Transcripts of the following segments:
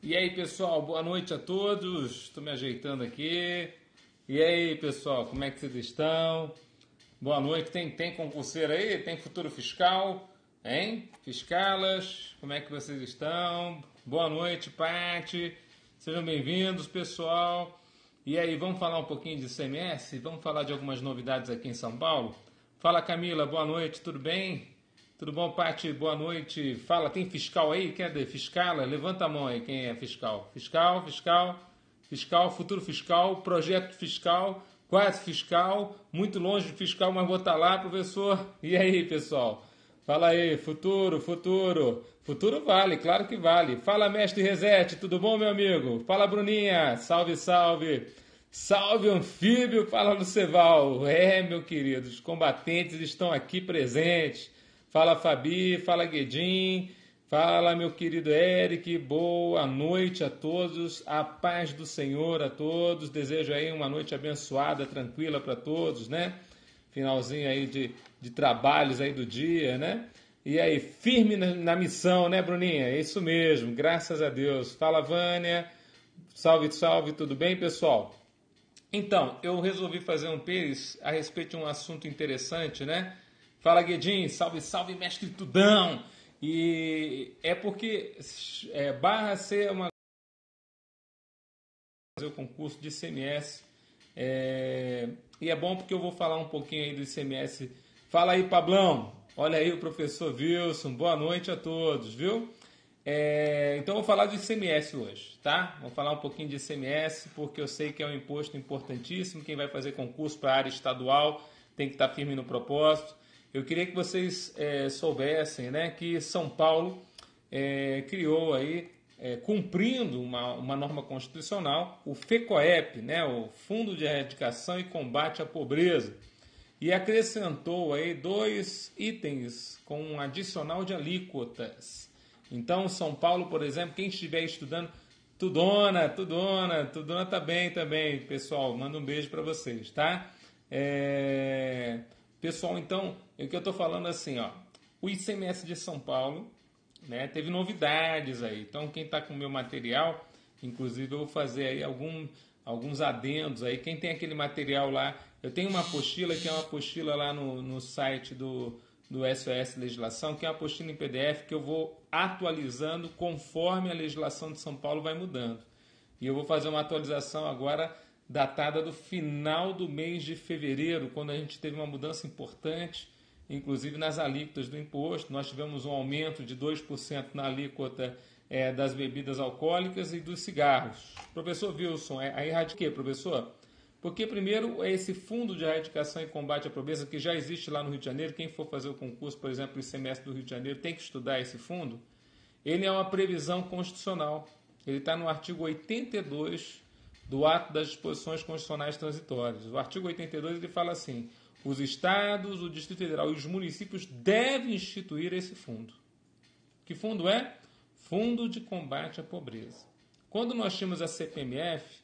E aí, pessoal, boa noite a todos. Estou me ajeitando aqui. E aí, pessoal, como é que vocês estão? Boa noite. Tem concurseiro aí? Tem futuro fiscal? Hein? Fiscalas, como é que vocês estão? Boa noite, Pati. Sejam bem-vindos, pessoal. E aí, vamos falar um pouquinho de ICMS? Vamos falar de algumas novidades aqui em São Paulo? Fala, Camila, boa noite, tudo bem? Tudo bom, Pati? Boa noite. Fala, tem fiscal aí? Quer dizer, fiscala? Levanta a mão aí, quem é fiscal? Fiscal, futuro fiscal, projeto fiscal, quase fiscal, muito longe de fiscal, mas vou estar lá, professor. E aí, pessoal? Fala aí, futuro. Futuro vale, claro que vale. Fala, mestre Reset, tudo bom, meu amigo? Fala, Bruninha, salve, salve. Salve, anfíbio, fala, Luceval. Meu querido, os combatentes estão aqui presentes. Fala, Fabi, fala, Guedin, fala, meu querido Eric, boa noite a todos, a paz do Senhor a todos, desejo aí uma noite abençoada, tranquila para todos, né? Finalzinho aí de trabalhos aí do dia, né? E aí, firme na missão, né, Bruninha? É isso mesmo, graças a Deus. Fala, Vânia, salve, salve, tudo bem, pessoal? Então, eu resolvi fazer um pires a respeito de um assunto interessante, né? Fala, Guedin, salve, salve, mestre Tudão! E é porque barra ser uma fazer o concurso de ICMS e é bom porque eu vou falar um pouquinho aí do ICMS. Fala aí, Pablão! Olha aí o professor Wilson, boa noite a todos, viu? Então eu vou falar de ICMS hoje, tá? Vou falar um pouquinho de ICMS porque eu sei que é um imposto importantíssimo. Quem vai fazer concurso para a área estadual tem que estar firme no propósito. Eu queria que vocês soubessem, né, que São Paulo criou aí, cumprindo uma norma constitucional, o FECOEP, né, o Fundo de Erradicação e Combate à Pobreza, e acrescentou aí 2 itens com um adicional de alíquotas. Então, São Paulo, por exemplo, quem estiver estudando, Tudona tá bem também, pessoal, manda um beijo para vocês, tá? Pessoal, então, o que eu estou falando assim, ó, o ICMS de São Paulo, né, teve novidades aí. Então, quem está com o meu material, inclusive eu vou fazer aí alguns adendos aí. Quem tem aquele material lá, eu tenho uma apostila que é uma apostila lá no site do SOS Legislação, que é uma apostila em PDF que eu vou atualizando conforme a legislação de São Paulo vai mudando. E eu vou fazer uma atualização agora datada do final do mês de fevereiro, quando a gente teve uma mudança importante, inclusive nas alíquotas do imposto. Nós tivemos um aumento de 2% na alíquota das bebidas alcoólicas e dos cigarros. Professor Wilson, aí erradiquei, professor? Porque primeiro é esse Fundo de Erradicação e Combate à Pobreza, que já existe lá no Rio de Janeiro. Quem for fazer o concurso, por exemplo, o ICMS do Rio de Janeiro, tem que estudar esse fundo. Ele é uma previsão constitucional. Ele está no artigo 82 do ato das disposições constitucionais transitórias. O artigo 82 ele fala assim: os estados, o Distrito Federal e os municípios devem instituir esse fundo. Que fundo é? Fundo de Combate à Pobreza. Quando nós tínhamos a CPMF,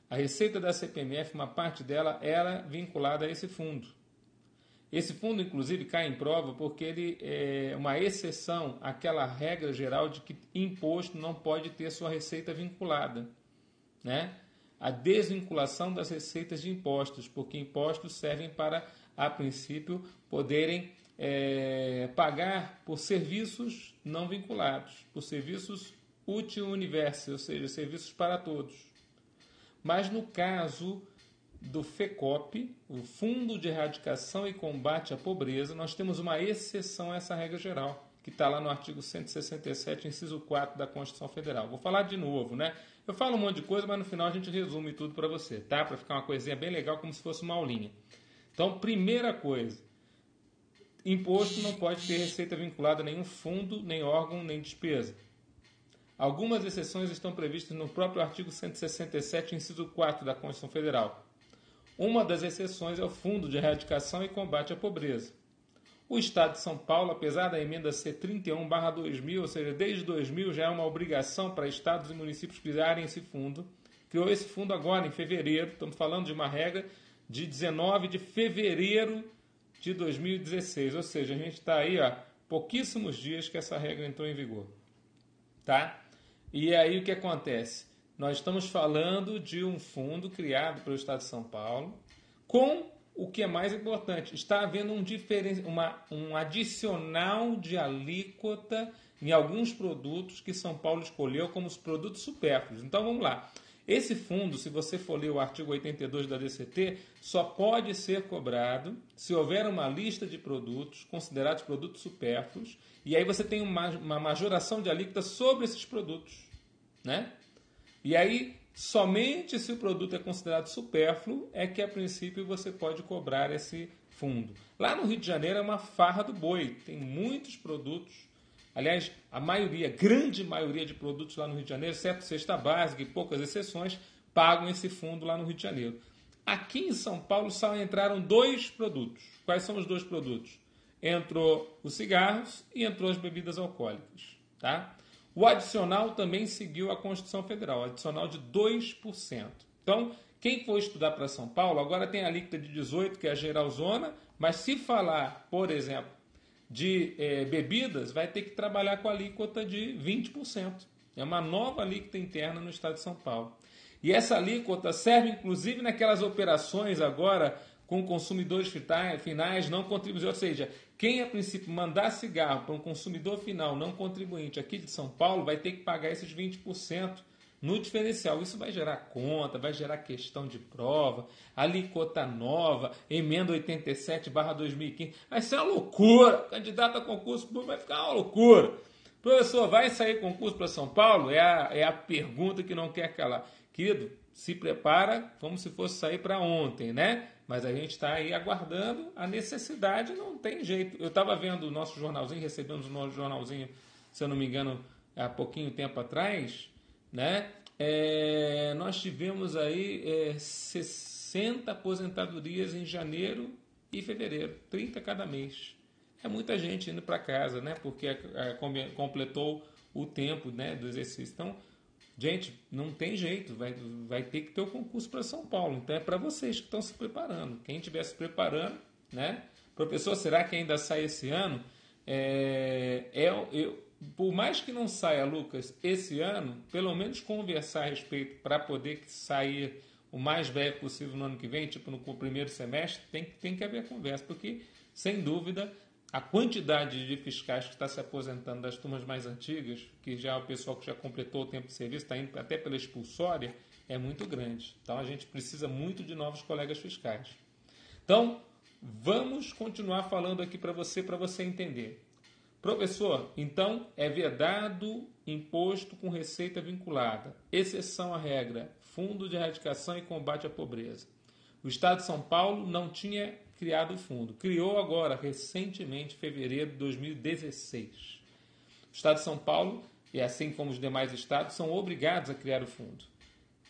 a receita da CPMF, uma parte dela era vinculada a esse fundo. Esse fundo, inclusive, cai em prova porque ele é uma exceção àquela regra geral de que imposto não pode ter sua receita vinculada, né? A desvinculação das receitas de impostos, porque impostos servem para, a princípio, poderem pagar por serviços não vinculados, por serviços útil universo, ou seja, serviços para todos. Mas no caso do FECOP, o Fundo de Erradicação e Combate à Pobreza, nós temos uma exceção a essa regra geral, que está lá no artigo 167, inciso 4 da Constituição Federal. Vou falar de novo, né? Eu falo um monte de coisa, mas no final a gente resume tudo para você, tá? Para ficar uma coisinha bem legal, como se fosse uma aulinha. Então, primeira coisa, imposto não pode ter receita vinculada a nenhum fundo, nem órgão, nem despesa. Algumas exceções estão previstas no próprio artigo 167, inciso 4 da Constituição Federal. Uma das exceções é o Fundo de Erradicação e Combate à Pobreza. O Estado de São Paulo, apesar da emenda ser 31/2000, ou seja, desde 2000 já é uma obrigação para estados e municípios criarem esse fundo, criou esse fundo agora em fevereiro. Estamos falando de uma regra de 19 de fevereiro de 2016, ou seja, a gente está aí há pouquíssimos dias que essa regra entrou em vigor, tá? E aí o que acontece? Nós estamos falando de um fundo criado pelo Estado de São Paulo com o que é mais importante. Está havendo um adicional de alíquota em alguns produtos que São Paulo escolheu como os produtos supérfluos. Então vamos lá. Esse fundo, se você for ler o artigo 82 da DCT, só pode ser cobrado se houver uma lista de produtos considerados produtos supérfluos, e aí você tem uma majoração de alíquota sobre esses produtos, né? E aí, somente se o produto é considerado supérfluo é que, a princípio, você pode cobrar esse fundo. Lá no Rio de Janeiro é uma farra do boi, tem muitos produtos. Aliás, a grande maioria de produtos lá no Rio de Janeiro, exceto cesta básica e poucas exceções, pagam esse fundo lá no Rio de Janeiro. Aqui em São Paulo só entraram 2 produtos. Quais são os 2 produtos? Entrou os cigarros e entrou as bebidas alcoólicas. Tá? O adicional também seguiu a Constituição Federal, adicional de 2%. Então, quem for estudar para São Paulo, agora tem a alíquota de 18%, que é a geralzona, mas se falar, por exemplo, de bebidas, vai ter que trabalhar com a alíquota de 20%. É uma nova alíquota interna no Estado de São Paulo. E essa alíquota serve, inclusive, naquelas operações agora com consumidores finais não contribuintes. Ou seja, quem, a princípio, mandar cigarro para um consumidor final não contribuinte aqui de São Paulo vai ter que pagar esses 20% no diferencial. Isso vai gerar conta, vai gerar questão de prova, alíquota nova, emenda 87/2015. Vai ser uma loucura. Candidato a concurso público vai ficar uma loucura. Professor, vai sair concurso para São Paulo? É a pergunta que não quer calar. Querido, se prepara como se fosse sair para ontem, né? Mas a gente está aí aguardando, a necessidade não tem jeito. Eu estava vendo o nosso jornalzinho, recebemos o nosso jornalzinho, se eu não me engano, há pouquinho tempo atrás, né? Nós tivemos aí 60 aposentadorias em janeiro e fevereiro, 30 cada mês. É muita gente indo para casa, né? Porque completou o tempo, né, do exercício. Então, gente, não tem jeito, vai ter que ter o concurso para São Paulo. Então é para vocês que estão se preparando. Quem estiver se preparando, né? Professor, será que ainda sai esse ano? Por mais que não saia, Lucas, esse ano, pelo menos conversar a respeito para poder sair o mais breve possível no ano que vem, tipo no primeiro semestre, tem que haver conversa, porque, sem dúvida, a quantidade de fiscais que está se aposentando das turmas mais antigas, que já o pessoal que já completou o tempo de serviço, está indo até pela expulsória, é muito grande. Então, a gente precisa muito de novos colegas fiscais. Então, vamos continuar falando aqui para você entender. Professor, então é vedado imposto com receita vinculada. Exceção à regra, Fundo de Erradicação e Combate à Pobreza. O Estado de São Paulo não tinha criado o fundo. Criou agora, recentemente, em fevereiro de 2016. O Estado de São Paulo, e assim como os demais estados, são obrigados a criar o fundo.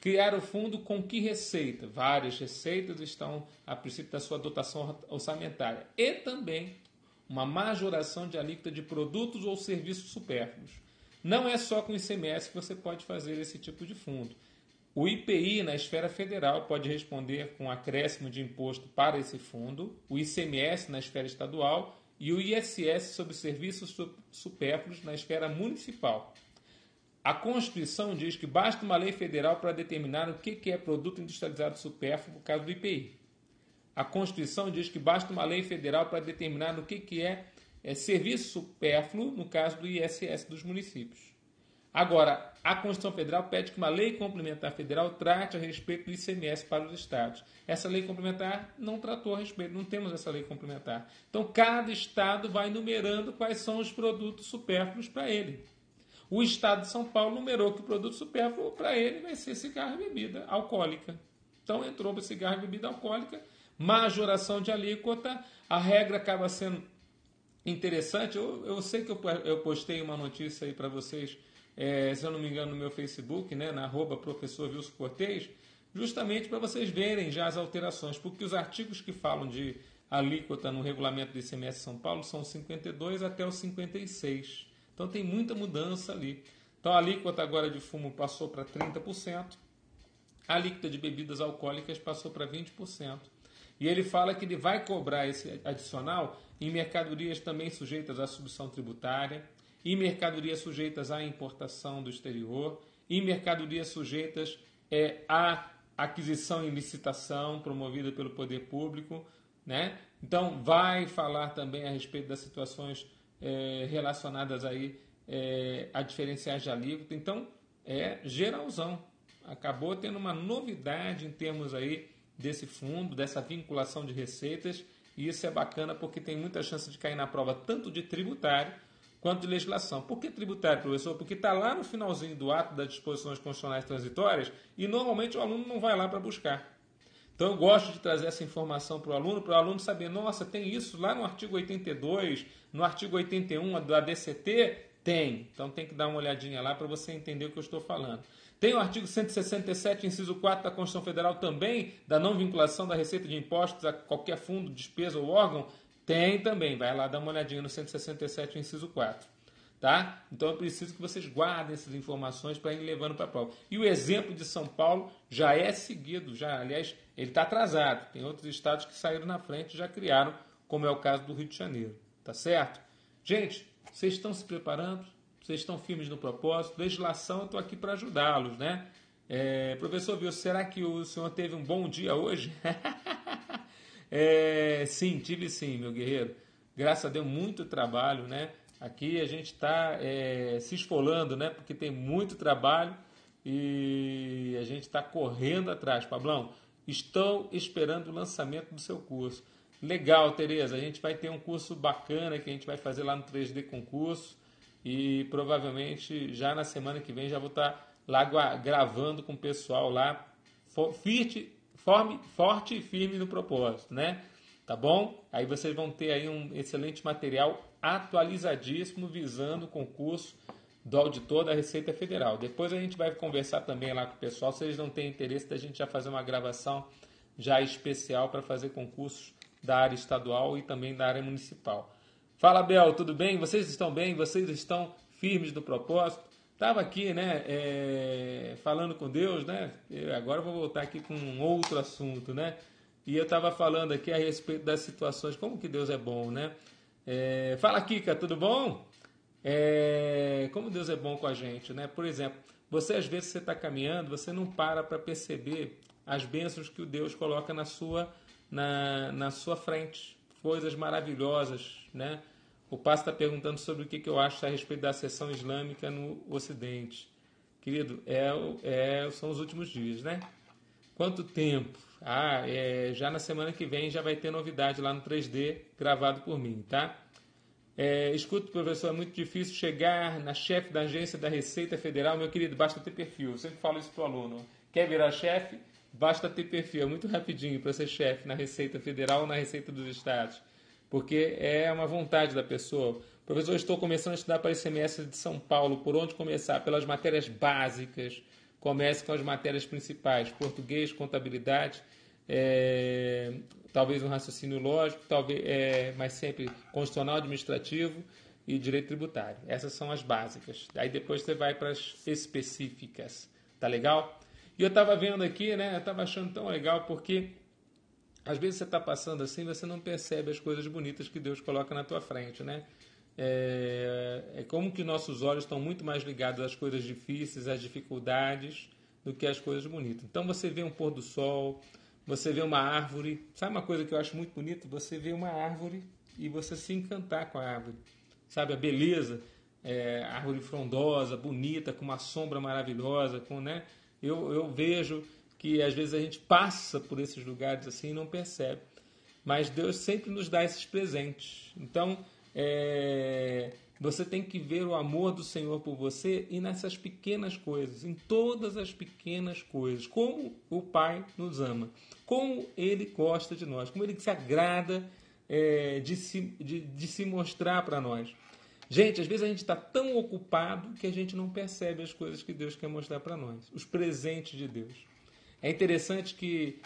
Criar o fundo com que receita? Várias receitas estão a princípio da sua dotação orçamentária. E também uma majoração de alíquota de produtos ou serviços supérfluos. Não é só com ICMS que você pode fazer esse tipo de fundo. O IPI, na esfera federal, pode responder com acréscimo de imposto para esse fundo, o ICMS na esfera estadual e o ISS sobre serviços supérfluos na esfera municipal. A Constituição diz que basta uma lei federal para determinar o que é produto industrializado supérfluo, no caso do IPI. A Constituição diz que basta uma lei federal para determinar o que é serviço supérfluo, no caso do ISS dos municípios. Agora, a Constituição Federal pede que uma lei complementar federal trate a respeito do ICMS para os estados. Essa lei complementar não tratou a respeito, não temos essa lei complementar. Então, cada estado vai numerando quais são os produtos supérfluos para ele. O estado de São Paulo numerou que o produto supérfluo para ele vai ser cigarro e bebida alcoólica. Então, entrou para cigarro e bebida alcoólica, majoração de alíquota, a regra acaba sendo interessante. Eu sei que eu postei uma notícia aí para vocês, se eu não me engano, no meu Facebook, né, na @professor Wilson Cortez, justamente para vocês verem já as alterações, porque os artigos que falam de alíquota no regulamento do ICMS São Paulo são 52 até o 56. Então tem muita mudança ali. Então a alíquota agora de fumo passou para 30%, a alíquota de bebidas alcoólicas passou para 20%. E ele fala que ele vai cobrar esse adicional em mercadorias também sujeitas à substituição tributária, e mercadorias sujeitas à importação do exterior, e mercadorias sujeitas à aquisição e licitação promovida pelo poder público, né? Então, vai falar também a respeito das situações relacionadas aí a diferenciais de alíquota. Então, geralzão. Acabou tendo uma novidade em termos aí desse fundo, dessa vinculação de receitas, e isso é bacana porque tem muita chance de cair na prova tanto de tributário quanto de legislação. Por que tributário, professor? Porque está lá no finalzinho do ato das disposições constitucionais transitórias e normalmente o aluno não vai lá para buscar. Então eu gosto de trazer essa informação para o aluno saber, nossa, tem isso lá no artigo 82, no artigo 81 da DCT? Tem. Então tem que dar uma olhadinha lá para você entender o que eu estou falando. Tem o artigo 167, inciso 4 da Constituição Federal também, da não vinculação da receita de impostos a qualquer fundo, despesa ou órgão? Tem também. Vai lá dar uma olhadinha no 167, inciso 4. Tá? Então eu preciso que vocês guardem essas informações para ir levando para a prova. E o exemplo de São Paulo já é seguido, aliás, ele está atrasado. Tem outros estados que saíram na frente e já criaram, como é o caso do Rio de Janeiro. Tá certo? Gente, vocês estão se preparando? Vocês estão firmes no propósito? Legislação, eu estou aqui para ajudá-los, né? Professor Wilson, será que o senhor teve um bom dia hoje? Sim, tive sim, meu guerreiro. Graças a Deus, muito trabalho, né? Aqui a gente está se esfolando, né? Porque tem muito trabalho e a gente está correndo atrás. Pablão, estou esperando o lançamento do seu curso. Legal, Tereza. A gente vai ter um curso bacana que a gente vai fazer lá no 3D Concurso e provavelmente já na semana que vem já vou estar lá gravando com o pessoal lá forte e firme no propósito, né? Tá bom? Aí vocês vão ter aí um excelente material atualizadíssimo visando o concurso do auditor da Receita Federal. Depois a gente vai conversar também lá com o pessoal, se eles não têm interesse da gente já fazer uma gravação já especial para fazer concursos da área estadual e também da área municipal. Fala, Bel, tudo bem? Vocês estão bem? Vocês estão firmes no propósito? Estava aqui, né, falando com Deus, né? Agora eu vou voltar aqui com um outro assunto, né? E eu estava falando aqui a respeito das situações, como que Deus é bom, né? Fala, Kika, tudo bom? Como Deus é bom com a gente, né? Por exemplo, você às vezes você está caminhando, você não para perceber as bênçãos que o Deus coloca na sua frente, coisas maravilhosas, né? O pastor está perguntando sobre o que eu acho a respeito da seção islâmica no Ocidente. Querido, são os últimos dias, né? Quanto tempo? Já na semana que vem já vai ter novidade lá no 3D gravado por mim, tá? Escuta, professor, é muito difícil chegar na chefe da agência da Receita Federal. Meu querido, basta ter perfil. Eu sempre falo isso para o aluno. Quer virar chefe? Basta ter perfil. É muito rapidinho para ser chefe na Receita Federal ou na Receita dos Estados. Porque é uma vontade da pessoa. Professor, estou começando a estudar para esse semestre de São Paulo. Por onde começar? Pelas matérias básicas. Comece com as matérias principais. Português, contabilidade, talvez um raciocínio lógico, mas sempre constitucional, administrativo e direito tributário. Essas são as básicas. Aí depois você vai para as específicas. Tá legal? E eu estava vendo aqui, né? Eu estava achando tão legal porque às vezes você está passando assim, você não percebe as coisas bonitas que Deus coloca na tua frente, né? Como que nossos olhos estão muito mais ligados às coisas difíceis, às dificuldades, do que às coisas bonitas. Então você vê um pôr do sol, você vê uma árvore. Sabe uma coisa que eu acho muito bonita? Você vê uma árvore e você se encantar com a árvore. Sabe, a beleza, árvore frondosa, bonita, com uma sombra maravilhosa, né? Eu vejo que às vezes a gente passa por esses lugares assim e não percebe. Mas Deus sempre nos dá esses presentes. Então, você tem que ver o amor do Senhor por você e nessas pequenas coisas, em todas as pequenas coisas. Como o Pai nos ama, como Ele gosta de nós, como Ele se agrada de se mostrar para nós. Gente, às vezes a gente está tão ocupado que a gente não percebe as coisas que Deus quer mostrar para nós, os presentes de Deus. É interessante que,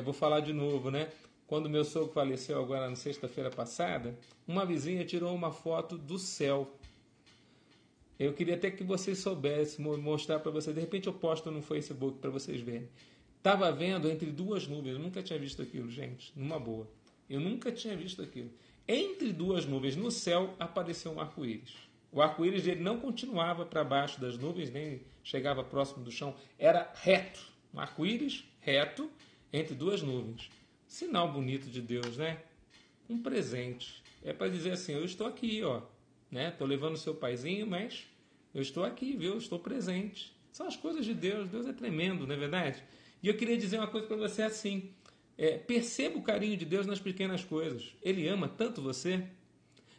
vou falar de novo, né? Quando meu sogro faleceu agora na sexta-feira passada, uma vizinha tirou uma foto do céu. Eu queria até que vocês soubessem, mostrar para vocês. De repente eu posto no Facebook para vocês verem. Estava vendo entre duas nuvens. Eu nunca tinha visto aquilo, gente. Numa boa. Eu nunca tinha visto aquilo. Entre duas nuvens no céu apareceu um arco-íris. O arco-íris dele não continuava para baixo das nuvens, nem chegava próximo do chão. Era reto. Um arco-íris reto entre duas nuvens. Sinal bonito de Deus, né? Um presente. É para dizer assim, eu estou aqui, ó. Né? Estou levando o seu paizinho, mas eu estou aqui, viu? Eu estou presente. São as coisas de Deus. Deus é tremendo, não é verdade? E eu queria dizer uma coisa para você assim. Perceba o carinho de Deus nas pequenas coisas. Ele ama tanto você.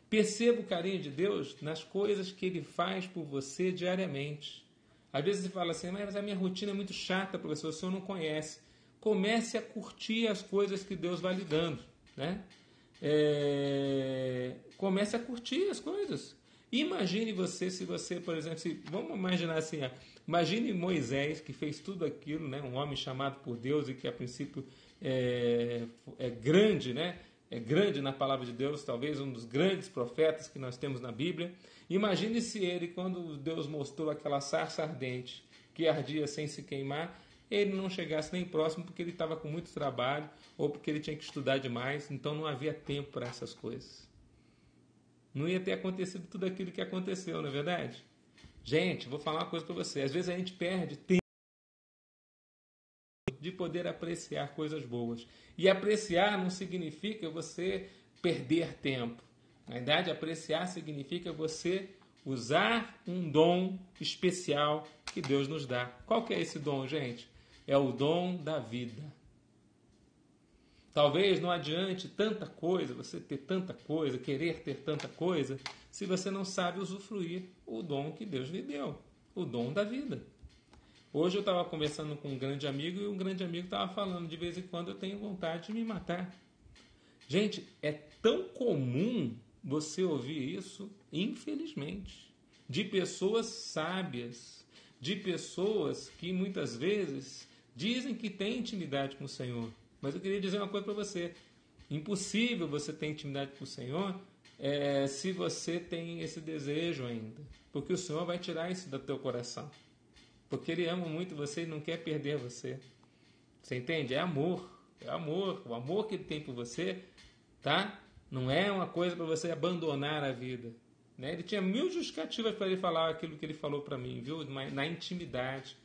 Perceba o carinho de Deus nas coisas que Ele faz por você diariamente. Às vezes você fala assim, mas a minha rotina é muito chata, professor, o senhor não conhece. Comece a curtir as coisas que Deus vai lhe dando, né? Comece a curtir as coisas. Imagine você, se você, por exemplo, vamos imaginar assim, imagine Moisés, que fez tudo aquilo, né? Um homem chamado por Deus e que a princípio é grande, né? É grande na palavra de Deus, talvez um dos grandes profetas que nós temos na Bíblia. Imagine se ele, quando Deus mostrou aquela sarça ardente que ardia sem se queimar, ele não chegasse nem próximo porque ele estava com muito trabalho ou porque ele tinha que estudar demais, então não havia tempo para essas coisas. Não ia ter acontecido tudo aquilo que aconteceu, não é verdade? Gente, vou falar uma coisa para você. Às vezes a gente perde tempo de poder apreciar coisas boas. E apreciar não significa você perder tempo. Na verdade, apreciar significa você usar um dom especial que Deus nos dá. Qual que é esse dom, gente? É o dom da vida. Talvez não adiante tanta coisa, você ter tanta coisa, querer ter tanta coisa, se você não sabe usufruir o dom que Deus lhe deu, o dom da vida. Hoje eu estava conversando com um grande amigo e um grande amigo estava falando, de vez em quando eu tenho vontade de me matar. Gente, é tão comum você ouvir isso, infelizmente, de pessoas sábias, de pessoas que muitas vezes dizem que têm intimidade com o Senhor. Mas eu queria dizer uma coisa para você. Impossível você ter intimidade com o Senhor se você tem esse desejo ainda. Porque o Senhor vai tirar isso do teu coração. Porque Ele ama muito você e não quer perder você. Você entende? É amor. É amor. O amor que Ele tem por você, tá? Não é uma coisa para você abandonar a vida. Né? Ele tinha 1000 justificativas para Ele falar aquilo que Ele falou para mim, viu? Na intimidade.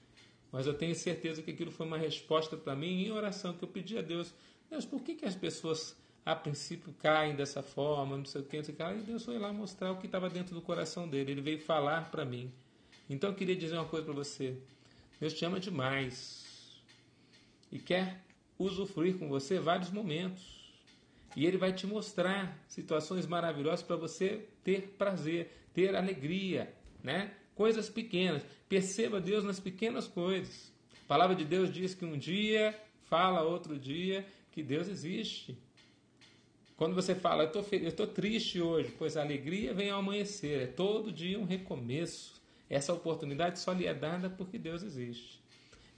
Mas eu tenho certeza que aquilo foi uma resposta para mim em oração, que eu pedi a Deus. Deus, por que as pessoas, a princípio, caem dessa forma, não sei o que, não sei o que. E Deus foi lá mostrar o que estava dentro do coração dele. Ele veio falar para mim. Então eu queria dizer uma coisa para você. Deus te ama demais. E quer usufruir com você vários momentos. E Ele vai te mostrar situações maravilhosas para você ter prazer, ter alegria, né? Coisas pequenas. Perceba Deus nas pequenas coisas. A palavra de Deus diz que um dia fala outro dia que Deus existe. Quando você fala, eu estou triste hoje, pois a alegria vem ao amanhecer. É todo dia um recomeço. Essa oportunidade só lhe é dada porque Deus existe.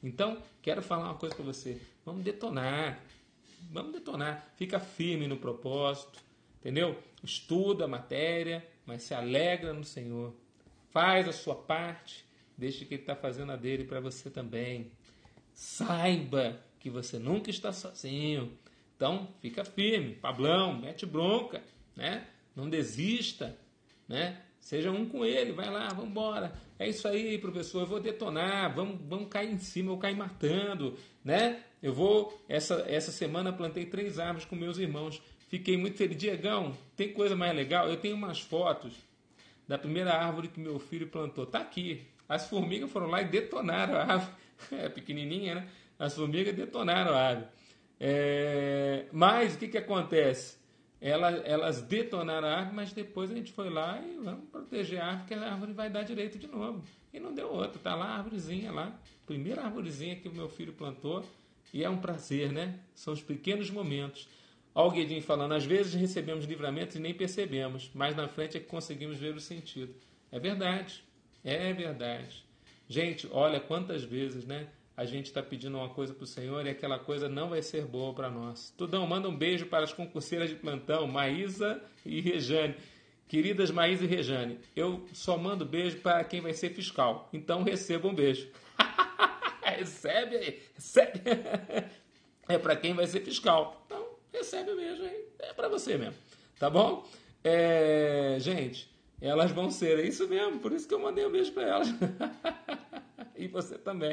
Então, quero falar uma coisa para você. Vamos detonar. Vamos detonar. Fica firme no propósito. Entendeu? Estuda a matéria, mas se alegra no Senhor. Faz a sua parte, deixe que Ele está fazendo a dele para você também. Saiba que você nunca está sozinho. Então, fica firme. Pablão, mete bronca, né? Não desista, né? Seja um com ele, vai lá, vamos embora. É isso aí, professor, eu vou detonar, vamos cair em cima, eu vou cair matando, né? Essa semana plantei 3 árvores com meus irmãos. Fiquei muito feliz. Diegão, tem coisa mais legal? Eu tenho umas fotos da primeira árvore que meu filho plantou. Tá aqui. As formigas foram lá e detonaram a árvore. É pequenininha, né? As formigas detonaram a árvore. Mas o que acontece? Elas detonaram a árvore, mas depois a gente foi lá e vamos proteger a árvore, que a árvore vai dar direito de novo. E não deu outra. Tá lá a árvorezinha lá. Primeira árvorezinha que o meu filho plantou. E é um prazer, né? São os pequenos momentos. Olha o Guedinho falando, às vezes recebemos livramentos e nem percebemos, mas na frente é que conseguimos ver o sentido. É verdade, é verdade. Gente, olha quantas vezes, né, a gente está pedindo uma coisa para o Senhor e aquela coisa não vai ser boa para nós. Tudão, manda um beijo para as concurseiras de plantão, Maísa e Rejane. Queridas Maísa e Rejane, eu só mando beijo para quem vai ser fiscal, então receba um beijo. Recebe aí, recebe. É para quem vai ser fiscal, então recebe o beijo aí, é para você mesmo, tá bom? Gente, elas vão ser. É isso mesmo, por isso que eu mandei um beijo para elas. E você também.